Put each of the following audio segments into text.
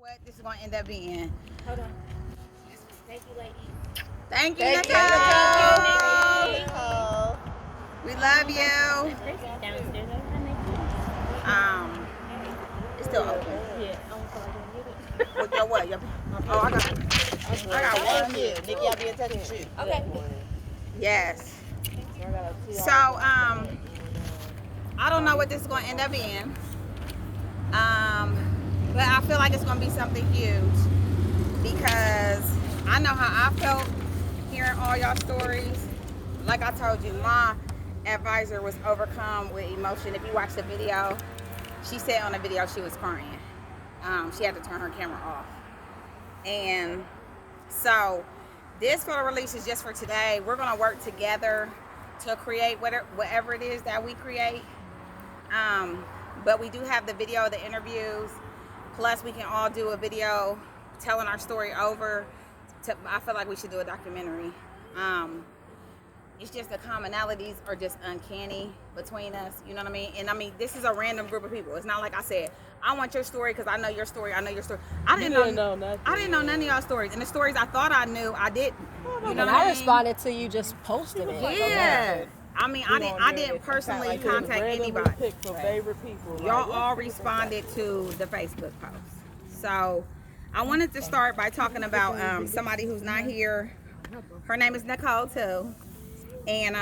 what this is going to end up being. Hold on. Thank you, ladies. Thank you, Thank you, Nicole. We love you. Downstairs. It's still open. Yeah. With your what? Oh, I got one here. Nikki, I'll be in touch with you. Okay. Yes. So, I don't know what this is going to end up being. But I feel like it's going to be something huge because I know how I felt hearing all y'all stories. Like I told you, my advisor was overcome with emotion. If you watch the video, she said on the video she was crying. She had to turn her camera off. And so this photo release is just for today. We're going to work together to create whatever it is that we create. But we do have the video, the interviews, plus we can all do a video telling our story over. I feel like we should do a documentary. It's just the commonalities are just uncanny between us, you know what I mean? And I mean, this is a random group of people. It's not like I said, I want your story because I know your story, I know your story. I didn't know nothing. I didn't know none of y'all stories. And the stories I thought I knew, I didn't. You know what I mean? responded to you just posting it. Yeah. I mean, I didn't personally contact anybody. Pick for favorite people. Y'all all responded to the Facebook post. So I wanted to start by talking about somebody who's not here. Her name is Nicole too. And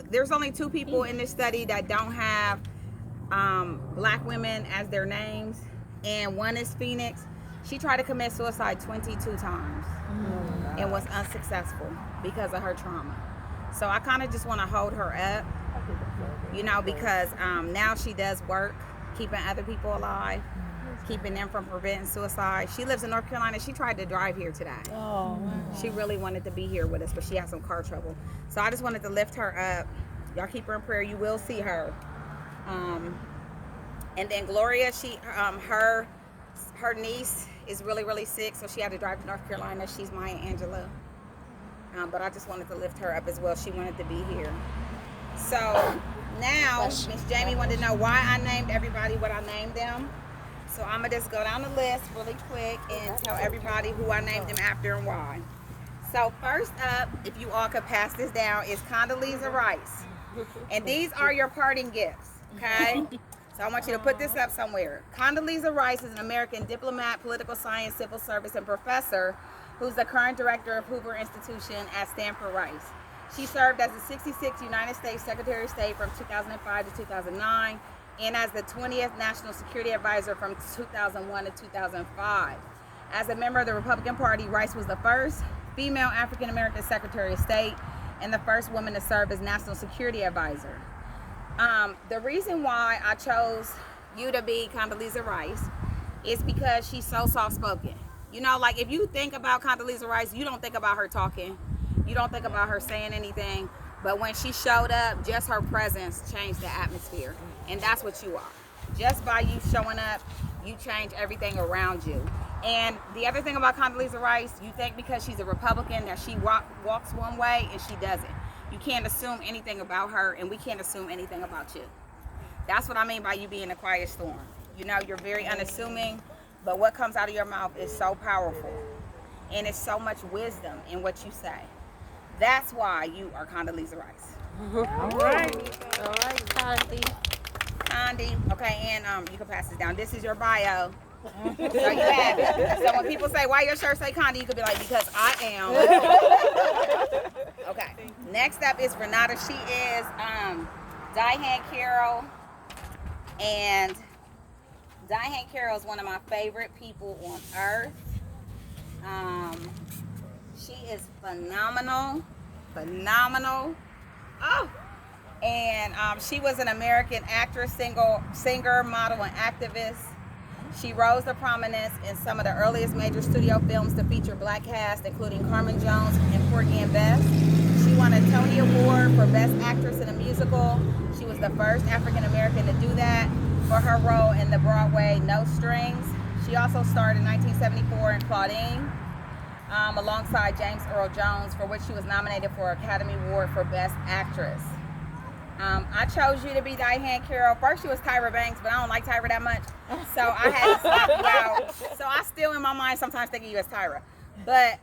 there's only 2 people in this study that don't have black women as their names. And one is Phoenix. She tried to commit suicide 22 times and was unsuccessful because of her trauma. So I kind of just want to hold her up, you know, because now she does work, keeping other people alive, keeping them from preventing suicide. She lives in North Carolina. She tried to drive here today. Oh, wow. She really wanted to be here with us, but she had some car trouble. So I just wanted to lift her up. Y'all keep her in prayer. You will see her. And then Gloria, her niece is really, really sick, so she had to drive to North Carolina. She's Maya Angelou. But I just wanted to lift her up as well. She wanted to be here. So now, Miss Jamie wanted to know why I named everybody what I named them. So I'm going to just go down the list really quick and tell everybody who I named them after and why. So first up, if you all could pass this down, is Condoleezza Rice. And these are your parting gifts, okay? So I want you to put this up somewhere. Condoleezza Rice is an American diplomat, political science, civil service, and professor who's the current director of Hoover Institution at Stanford Rice. She served as the 66th United States Secretary of State from 2005 to 2009 and as the 20th National Security Advisor from 2001 to 2005. As a member of the Republican Party, Rice was the first female African-American Secretary of State and the first woman to serve as National Security Advisor. The reason why I chose you to be Condoleezza Rice is because she's so soft-spoken. You know, like if you think about Condoleezza Rice, you don't think about her talking. You don't think about her saying anything. But when she showed up, just her presence changed the atmosphere. And that's what you are. Just by you showing up, you change everything around you. And the other thing about Condoleezza Rice, you think because she's a Republican that she walks one way and she doesn't. You can't assume anything about her, and we can't assume anything about you. That's what I mean by you being a quiet storm. You know, you're very unassuming. But what comes out of your mouth is so powerful. And it's so much wisdom in what you say. That's why you are Condoleezza Rice. All right, Condi. Okay, and you can pass this down. This is your bio. So you have it. So when people say, why your shirt say Condi, you could be like, because I am. Okay. Next up is Renata. She is Diane Carroll. And Diane Carroll is one of my favorite people on earth. She is phenomenal. Oh, and she was an American actress, singer, model, and activist. She rose to prominence in some of the earliest major studio films to feature black cast, including Carmen Jones and Porgy and Bess. She won a Tony Award for Best Actress in a Musical. She was the first African American to do that for her role in the Broadway No Strings. She also starred in 1974 in Claudine, alongside James Earl Jones, for which she was nominated for an Academy Award for Best Actress. I chose you to be Diane Carroll. First she was Tyra Banks, but I don't like Tyra that much. So I had to swap you out. So I my mind sometimes thinking you as Tyra. But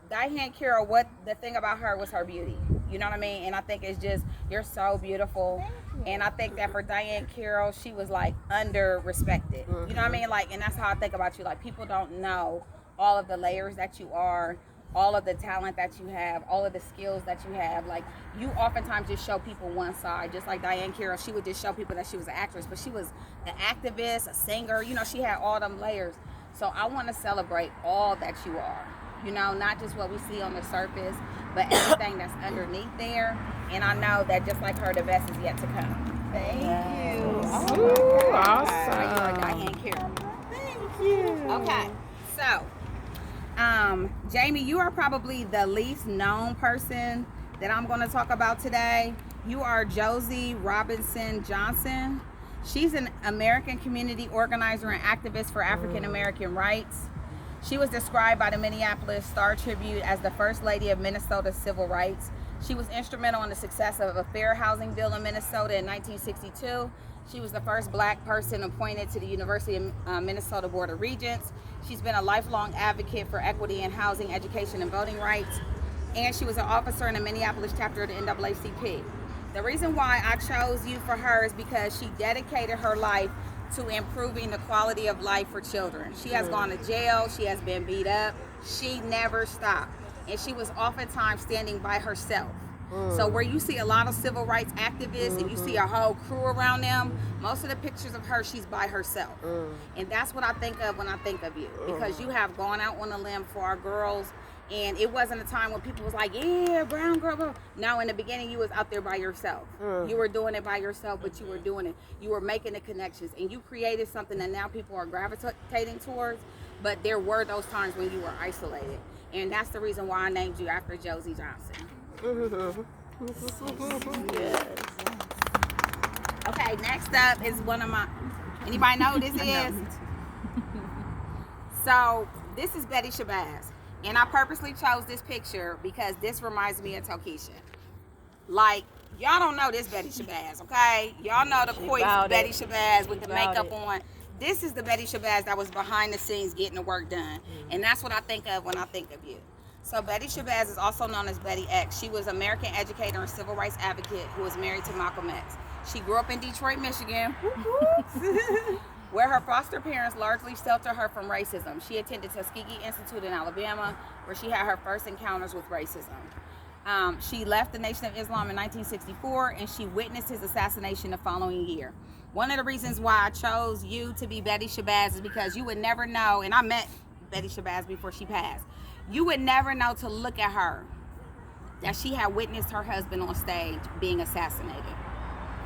Diane Carroll, what the thing about her was her beauty. You know what I mean? And I think it's just, you're so beautiful. And I think that for Diane Carroll, she was like under respected. You know what I mean? Like, and that's how I think about you. Like, people don't know all of the layers that you are, all of the talent that you have, all of the skills that you have. Like, you oftentimes just show people one side. Just like Diane Carroll, she would just show people that she was an actress, but she was an activist, a singer. You know, she had all them layers. So I want to celebrate all that you are. You know, not just what we see on the surface, but everything that's underneath there. And I know that just like her, the best is yet to come. Thank you. Ooh, awesome. You are Diane Carroll. Thank you. Okay, so Jamie, you are probably the least known person that I'm going to talk about today. You are Josie Robinson Johnson. She's an American community organizer and activist for African American rights. She was described by the Minneapolis Star Tribune as the first lady of Minnesota's civil rights. She was instrumental in the success of a fair housing bill in Minnesota in 1962. She was the first black person appointed to the University of Minnesota Board of Regents. She's been a lifelong advocate for equity in housing, education, and voting rights. And she was an officer in the Minneapolis chapter of the NAACP. The reason why I chose you for her is because she dedicated her life to improving the quality of life for children. She has gone to jail, she has been beat up, she never stopped. And she was oftentimes standing by herself. So where you see a lot of civil rights activists and you see a whole crew around them, most of the pictures of her, she's by herself. And that's what I think of when I think of you, because you have gone out on a limb for our girls. And it wasn't a time when people was like, yeah, brown girl, bro. No, in the beginning, you was out there by yourself. You were doing it by yourself, but you were doing it. You were making the connections. And you created something that now people are gravitating towards. But there were those times when you were isolated. And that's the reason why I named you after Josie Johnson. Yes. Okay, next up is one of my... Anybody know who this is? So, this is Betty Shabazz. And I purposely chose this picture because this reminds me of Tokisha. Like, y'all don't know this Betty Shabazz, okay? Y'all know the quick Betty Shabazz with the makeup on. This is the Betty Shabazz that was behind the scenes getting the work done. And that's what I think of when I think of you. So Betty Shabazz is also known as Betty X. She was an American educator and civil rights advocate who was married to Malcolm X. She grew up in Detroit, Michigan, where her foster parents largely sheltered her from racism. She attended Tuskegee Institute in Alabama, where she had her first encounters with racism. She left the Nation of Islam in 1964, and she witnessed his assassination the following year. One of the reasons why I chose you to be Betty Shabazz is because you would never know, and I met Betty Shabazz before she passed, you would never know to look at her that she had witnessed her husband on stage being assassinated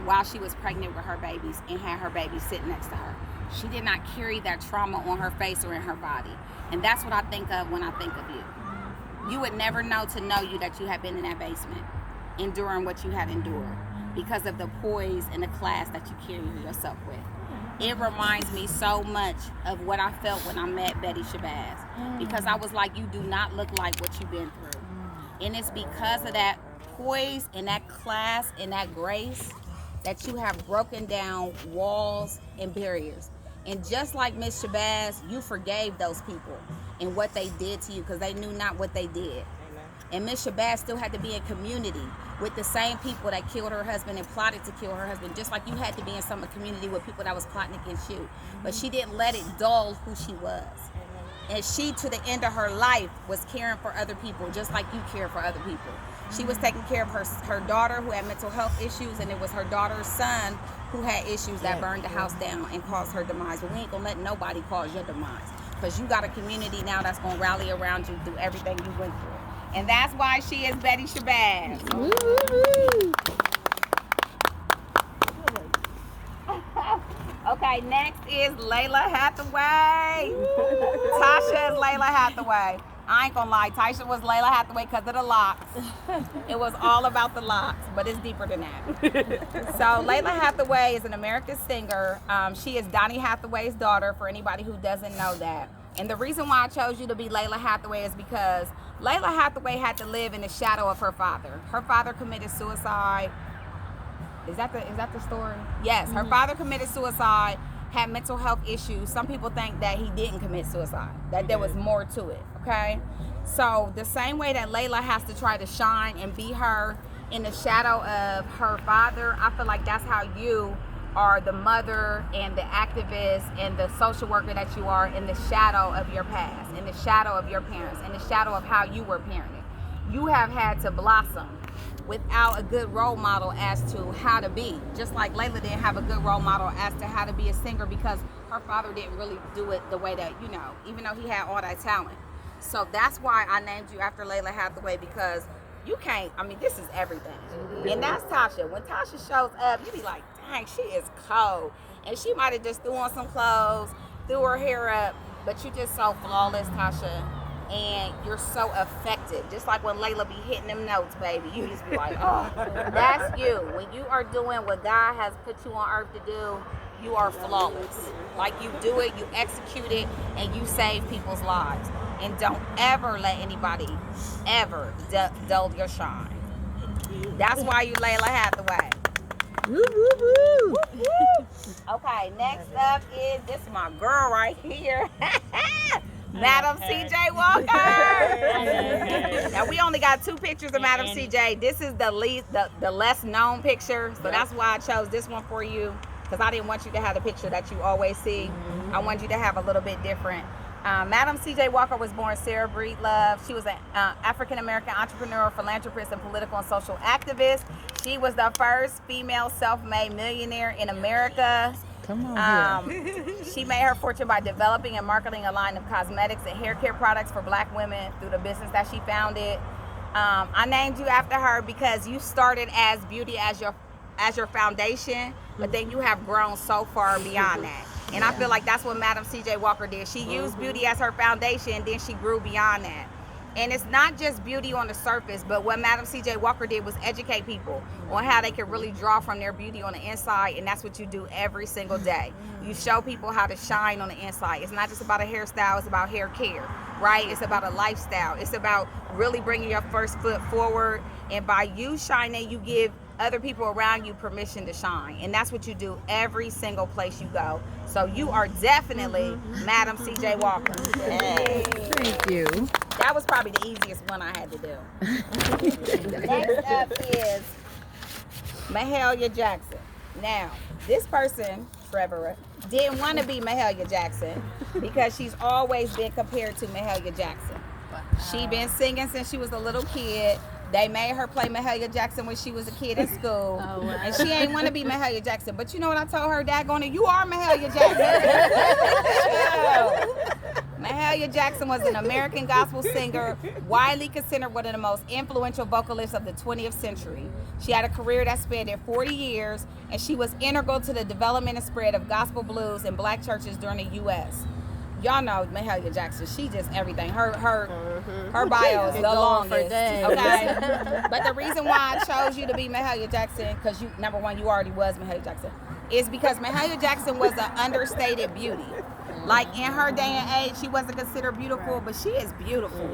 while she was pregnant with her babies and had her babies sitting next to her. She did not carry that trauma on her face or in her body. And that's what I think of when I think of you. You would never know to know you that you had been in that basement, enduring what you had endured because of the poise and the class that you carry yourself with. It reminds me so much of what I felt when I met Betty Shabazz, because I was like, you do not look like what you've been through. And it's because of that poise and that class and that grace that you have broken down walls and barriers. And just like Miss Shabazz, you forgave those people and what they did to you because they knew not what they did. And Miss Shabazz still had to be in community with the same people that killed her husband and plotted to kill her husband, just like you had to be in some community with people that was plotting against you. But she didn't let it dull who she was. And she, to the end of her life, was caring for other people, just like you care for other people. She was taking care of her daughter who had mental health issues, and it was her daughter's son who had issues that burned the house down and caused her demise. But we ain't gonna let nobody cause your demise, because you got a community now that's gonna rally around you through everything you went through. And that's why she is Betty Shabazz. Okay, next is Layla Hathaway. Tasha is Layla Hathaway. I ain't gonna lie, Tasha was Layla Hathaway because of the locks. It was all about the locks, but it's deeper than that. So Layla Hathaway is an American singer. She is Donny Hathaway's daughter, for anybody who doesn't know that. And the reason why I chose you to be Layla Hathaway is because Layla Hathaway had to live in the shadow of her father. Her father committed suicide. Is that the story? Yes, her father committed suicide, had mental health issues, some people think that he didn't commit suicide, that there was more to it, okay? So the same way that Layla has to try to shine and be her in the shadow of her father, I feel like that's how you are the mother and the activist and the social worker that you are in the shadow of your past, in the shadow of your parents, in the shadow of how you were parented. You have had to blossom without a good role model as to how to be. Just like Layla didn't have a good role model as to how to be a singer because her father didn't really do it the way that, you know, even though he had all that talent. So that's why I named you after Layla Hathaway, because you can't, I mean, this is everything. And that's Tasha. When Tasha shows up, you be like, dang, she is cold. And she might have just threw on some clothes, threw her hair up, but you just so flawless, Tasha. And you're so effective. Just like when Layla be hitting them notes, baby. You just be like, oh, that's you. When you are doing what God has put you on earth to do, you are flawless. Like you do it, you execute it, and you save people's lives. And don't ever let anybody ever dull your shine. That's why you Layla Hathaway. Woo, woo, woo. Okay, next up is, this is my girl right here. Madam CJ Walker. Now we only got 2 pictures of Madam CJ. This is the least, the less known picture, so that's why I chose this one for you, because I didn't want you to have the picture that you always see. I wanted you to have a little bit different. Madam CJ Walker was born Sarah Breedlove. She was an African-American entrepreneur, philanthropist, and political and social activist. She was the first female self-made millionaire in America. Come on here. She made her fortune by developing and marketing a line of cosmetics and hair care products for black women through the business that she founded. I named you after her because you started as beauty as your foundation, but then you have grown so far beyond that. And I feel like that's what Madam CJ Walker did. She used beauty as her foundation, and then she grew beyond that. And it's not just beauty on the surface, but what Madam CJ Walker did was educate people on how they can really draw from their beauty on the inside, and that's what you do every single day. You show people how to shine on the inside. It's not just about a hairstyle, it's about hair care, right? It's about a lifestyle. It's about really bringing your first foot forward, and by you shining, you give other people around you permission to shine, and that's what you do every single place you go. So you are definitely Madam CJ Walker. Hey. Thank you. That was probably the easiest one I had to do. Next up is Mahalia Jackson. Now, this person, Trevor, didn't want to be Mahalia Jackson because she's always been compared to Mahalia Jackson. She been singing since she was a little kid. They made her play Mahalia Jackson when she was a kid in school. Oh, wow. And she ain't want to be Mahalia Jackson. But you know what I told her? Daggone it, you are Mahalia Jackson. Mahalia Jackson was an American gospel singer, widely considered one of the most influential vocalists of the 20th century. She had a career that spanned 40 years, and she was integral to the development and spread of gospel blues in black churches during the U.S. Y'all know Mahalia Jackson, she just everything. Her bio is the longest. Okay. But the reason why I chose you to be Mahalia Jackson, because you, number one, you already was Mahalia Jackson, is because Mahalia Jackson was an understated beauty. Like in her day and age, she wasn't considered beautiful, but she is beautiful.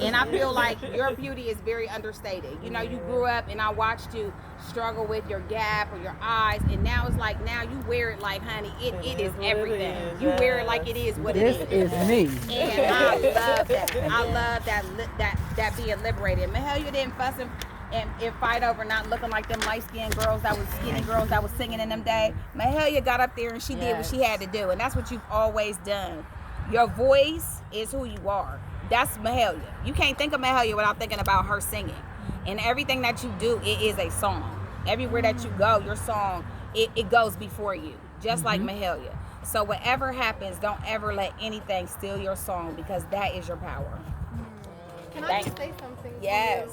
And I feel like your beauty is very understated. You know, you grew up and I watched you struggle with your gap or your eyes, and now it's like, now you wear it like, honey, it is everything. You wear it like it is what it is. This is me. And I love that. I love that being liberated. Mahalia didn't fuss and fight over not looking like them light-skinned girls that was skinny girls that was singing in them days. Mahalia got up there and she did what she had to do, and that's what you've always done. Your voice is who you are. That's Mahalia. You can't think of Mahalia without thinking about her singing. And everything that you do, it is a song. Everywhere that you go, your song, it goes before you, just like Mahalia. So whatever happens, don't ever let anything steal your song, because that is your power. Can I just say something? Yes.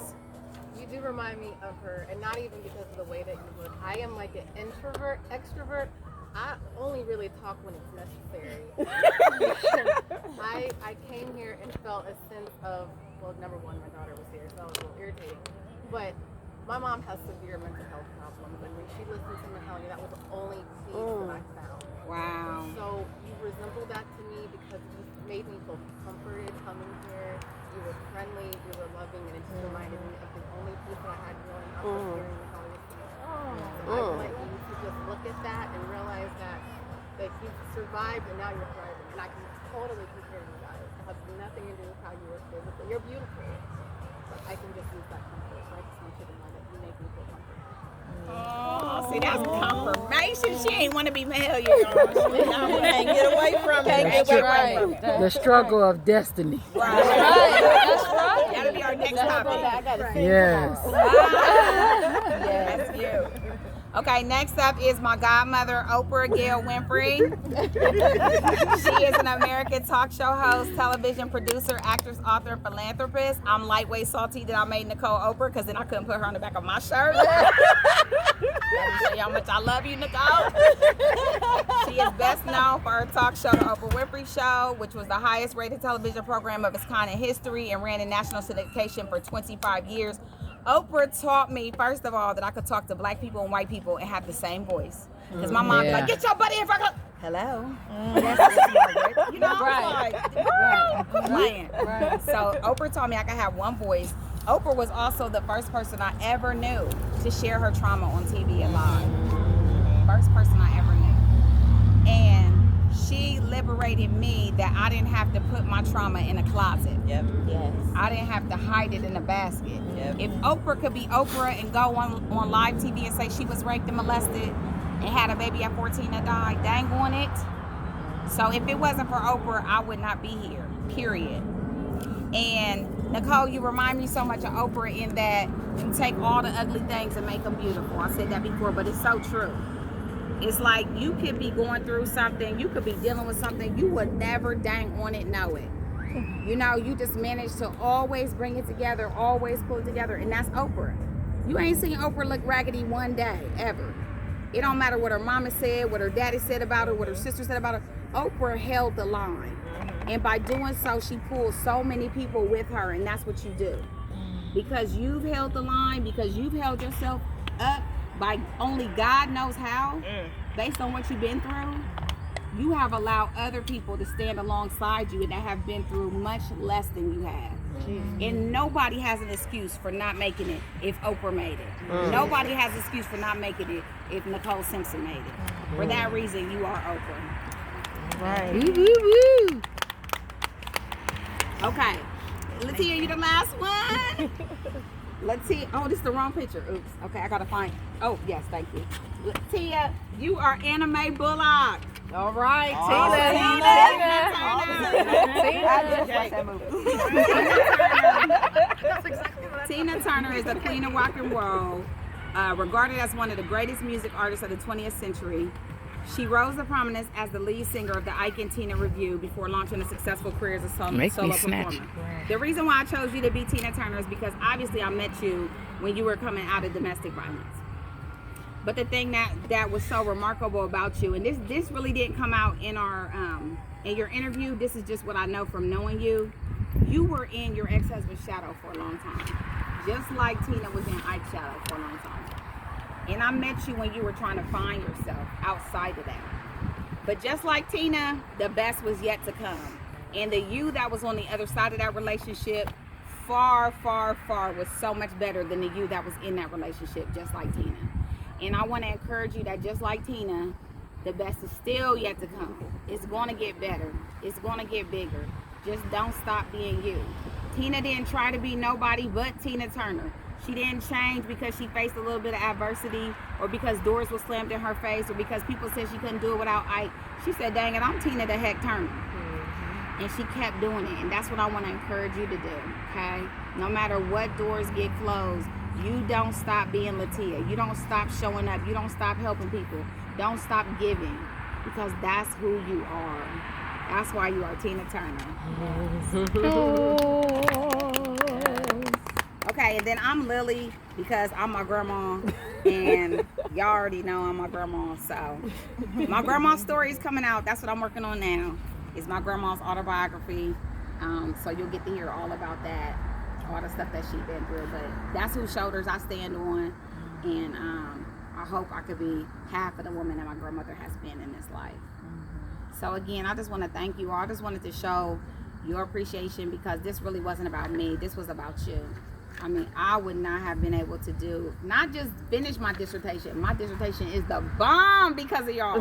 You do remind me of her, and not even because of the way that you look. I am like an introvert, extrovert. I only really talk when it's necessary. I came here and felt a sense of, well, number one, my daughter was here, so that was a little irritating. But my mom has severe mental health problems, and when she listened to Mahalia, that was the only piece that I found. Wow. So you resemble that to me because you made me feel comforted coming here. You were friendly, you were loving, and it just reminded me of the only piece that I had growing up was hearing Mahalia sing. So I would like you to just look at that and realize that like you've survived and now you're thriving, and I can totally compare you guys. It has nothing to do with how you were physically. You're beautiful, but I can just use that comfort. So I just want you to know that you make me feel comfortable. Oh, see, that's confirmation. She ain't want to be Mahalia. Can't get away from it. Can't get away from it. The struggle of destiny. Right. That's right. That'll be our next topic. I gotta sing Yes. That's you. Okay, next up is my godmother, Oprah Gil Winfrey. She is an American talk show host, television producer, actress, author, and philanthropist. I'm lightweight salty that I made Nicole Oprah because then I couldn't put her on the back of my shirt. Let me show you how much I love you, Nicole. She is best known for her talk show, The Oprah Winfrey Show, which was the highest rated television program of its kind in history and ran in national syndication for 25 years. Oprah taught me, first of all, that I could talk to black people and white people and have the same voice. Because my mom be like, get your buddy in front of hello. Yes, this is Margaret. You know, Right. I'm playing. Right. So Oprah taught me I could have one voice. Oprah was also the first person I ever knew to share her trauma on TV and live. First person I ever knew. And she liberated me that I didn't have to put my trauma in a closet. Yep. Yes. I didn't have to hide it in a basket. Yep. If Oprah could be Oprah and go on live TV and say she was raped and molested and had a baby at 14 that died, dang on it. So if it wasn't for Oprah, I would not be here, period. And Nicole, you remind me so much of Oprah in that you take all the ugly things and make them beautiful. I said that before, but it's so true. It's like you could be going through something, you could be dealing with something, you would never dang on it know it. You know, you just manage to always bring it together, always pull it together, and that's Oprah. You ain't seen Oprah look raggedy one day, ever. It don't matter what her mama said, what her daddy said about her, what her sister said about her. Oprah held the line. And by doing so, she pulled so many people with her, and that's what you do. Because you've held the line, because you've held yourself up by only God knows how, based on what you've been through, you have allowed other people to stand alongside you and that have been through much less than you have. And nobody has an excuse for not making it if Oprah made it. Nobody has an excuse for not making it if Nicole Simpson made it. For that reason, you are Oprah. Right. Woo, woo, woo. Okay, Latia, you the last one. Latia, oh, this is the wrong picture. Oops. Okay, I gotta find. Oh, yes, thank you. Latia, you are Anime Bullock. All right, Tina Turner is the queen of rock and roll, regarded as one of the greatest music artists of the 20th century. She rose to prominence as the lead singer of the Ike and Tina Revue before launching a successful career as a solo performer. The reason why I chose you to be Tina Turner is because obviously I met you when you were coming out of domestic violence. But the thing that was so remarkable about you, and this really didn't come out in our in your interview, this is just what I know from knowing you. You were in your ex-husband's shadow for a long time, just like Tina was in Ike's shadow for a long time. And I met you when you were trying to find yourself outside of that. But just like Tina, the best was yet to come. And the you that was on the other side of that relationship, far, far, far was so much better than the you that was in that relationship, just like Tina. And I want to encourage you that just like Tina, the best is still yet to come. It's going to get better. It's going to get bigger. Just don't stop being you. Tina didn't try to be nobody but Tina Turner. She didn't change because she faced a little bit of adversity or because doors were slammed in her face or because people said she couldn't do it without Ike. She said, dang it, I'm Tina the heck Turner. And she kept doing it. And that's what I want to encourage you to do, okay? No matter what doors get closed, you don't stop being Latia. You don't stop showing up. You don't stop helping people. Don't stop giving because that's who you are. That's why you are Tina Turner. Okay, and then I'm Lily because I'm my grandma, and y'all already know I'm my grandma. So my grandma's story is coming out. That's what I'm working on now. Is my grandma's autobiography. So you'll get to hear all about that, all the stuff that she's been through. But that's whose shoulders I stand on, and I hope I could be half of the woman that my grandmother has been in this life. So again, I just want to thank you all. I just wanted to show your appreciation because this really wasn't about me. This was about you. I mean, I would not have been able to do, not just finish my dissertation. My dissertation is the bomb because of y'all.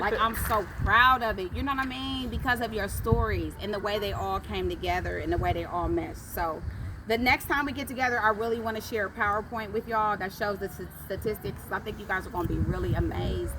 Like, I'm so proud of it. You know what I mean? Because of your stories and the way they all came together and the way they all meshed. So the next time we get together, I really want to share a PowerPoint with y'all that shows the statistics. I think you guys are going to be really amazed